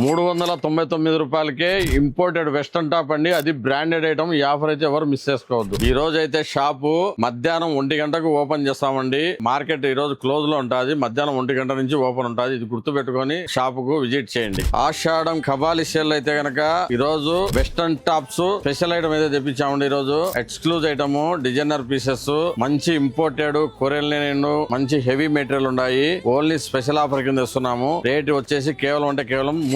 399 రూపాయలకే imported western top అండి. అది బ్రాండెడ్ ఐటమ్. ఈ ఆఫర్ అయితే ఎవరు మిస్ చేసుకోవద్దు. ఈ రోజు అయితే షాపు మధ్యాహ్నం 1 గంటకు ఓపెన్ చేస్తామండి. మార్కెట్ ఈ రోజు క్లోజ్ లో ఉంటుంది. మధ్యాహ్నం 1 గంట నుంచి ఓపెన్ ఉంటుంది. ఇది గుర్తు పెట్టుకొని షాపు కు విజిట్ చేయండి. ఆషాఢం కబాలి సేల్ అయితే గనక ఈ రోజు వెస్టర్న్ టాప్స్ స్పెషల్ ఐటమ్ అయితే తెప్పించామండి. ఈ రోజు ఎక్స్క్లూజ్ ఐటమ్, డిజైనర్ పీసెస్, మంచి ఇంపోర్టెడ్ కొరియన్ లైన్, మంచి హెవీ మెటీరియల్ ఉన్నాయి. ఓన్లీ స్పెషల్ ఆఫర్ కింద ఇస్తున్నాము. రేట్ వచ్చేసి కేవలం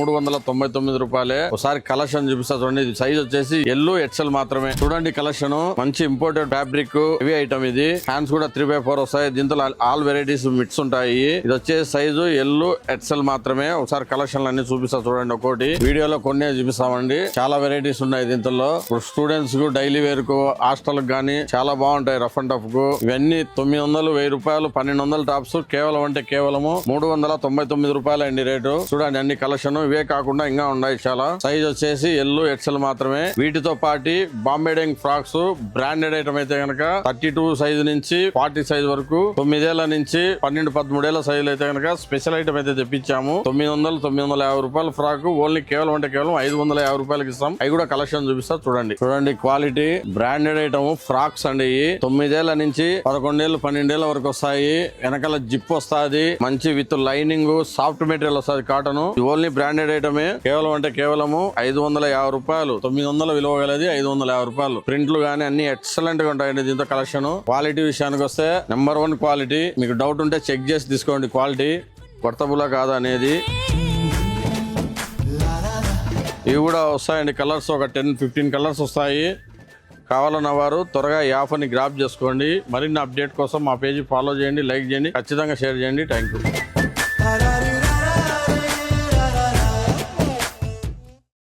399 రూపాయలే. ఒకసారి కలెక్షన్ చూపిస్తా చూడండి. ఇది సైజ్ వచ్చేసి ఎల్ ఎక్సెల్ మాత్రమే. చూడండి కలెక్షన్, మంచి ఇంపోర్టెడ్ ఫ్యాబ్రిక్ హెవీ ఐటమ్. ఇది హ్యాండ్స్ కూడా 3x4 వస్తాయి. దీంతో ఆల్ వెరైటీస్ మిక్స్ ఉంటాయి. ఇది వచ్చేసి సైజు ఎల్ ఎక్సెల్ మాత్రమే. ఒకసారి కలెక్షన్ అన్ని చూపిస్తా చూడండి. ఒకటి వీడియోలో కొన్ని చూపిస్తామండి. చాలా వెరైటీస్ ఉన్నాయి దీంట్లో. స్టూడెంట్స్ కు, డైలీ వేర్ కు, హాస్టల్ గానీ చాలా బాగుంటాయి. రఫ్ అండ్ టఫ్ కు ఇవన్నీ 900, 1000 రూపాయలు, 1200 టాప్స్ కేవలం 399 రూపాయలు అండి రేటు. చూడండి అన్ని కలెక్షన్. ఇవే కాకుండా ఇంకా ఉన్నాయి చాలా. సైజ్ వచ్చేసి ఎల్ ఎక్సెల్ మాత్రమే. వీటితో పాటు బాంబేడింగ్ ఫ్రాక్స్ బ్రాండెడ్ ఐటమ్ అయితే కనుక 32 సైజ్ నుంచి 40 సైజ్ వరకు, 9 ఏళ్ల నుంచి 12, 13 ఏళ్ల సైజులు అయితే కనుక స్పెషల్ ఐటమ్ అయితే తెప్పించాము. 950 రూపాయల ఫ్రాక్ ఓన్లీ కేవలం 550 రూపాయలకి ఇస్తాం. అవి కూడా కలెక్షన్ చూపిస్తా చూడండి క్వాలిటీ బ్రాండెడ్ ఐటమ్ ఫ్రాక్స్ అండి. 9 ఏళ్ల నుంచి 11 ఏళ్ళు, 12 ఏళ్ల వరకు వస్తాయి. వెనకాల జిప్ వస్తాది. మంచి విత్ లైనింగ్, సాఫ్ట్ మెటీరియల్ వస్తుంది. కాటన్. ఓన్లీ బ్రాండెడ్ ఐటమే. కేవలం 550 రూపాయలు. 900 విలువ గలది 550 రూపాయలు. ప్రింట్లు గానీ అన్ని ఎక్సలెంట్ గా ఉంటాయండి దీంతో కలెక్షన్. క్వాలిటీ విషయానికి వస్తే నెంబర్ 1 క్వాలిటీ. మీకు డౌట్ ఉంటే చెక్ చేసి తీసుకోండి. క్వాలిటీ వర్తబులా కాదా అనేది. ఇవి కూడా వస్తాయండి కలర్స్. ఒక 10-15 కలర్స్ వస్తాయి. కావాలన్న వారు త్వరగా ఈ ఆఫర్ ని గ్రాప్ చేసుకోండి. మరిన్ని అప్డేట్ కోసం మా పేజీ ఫాలో చేయండి, లైక్ చేయండి, ఖచ్చితంగా షేర్ చేయండి. Thank you.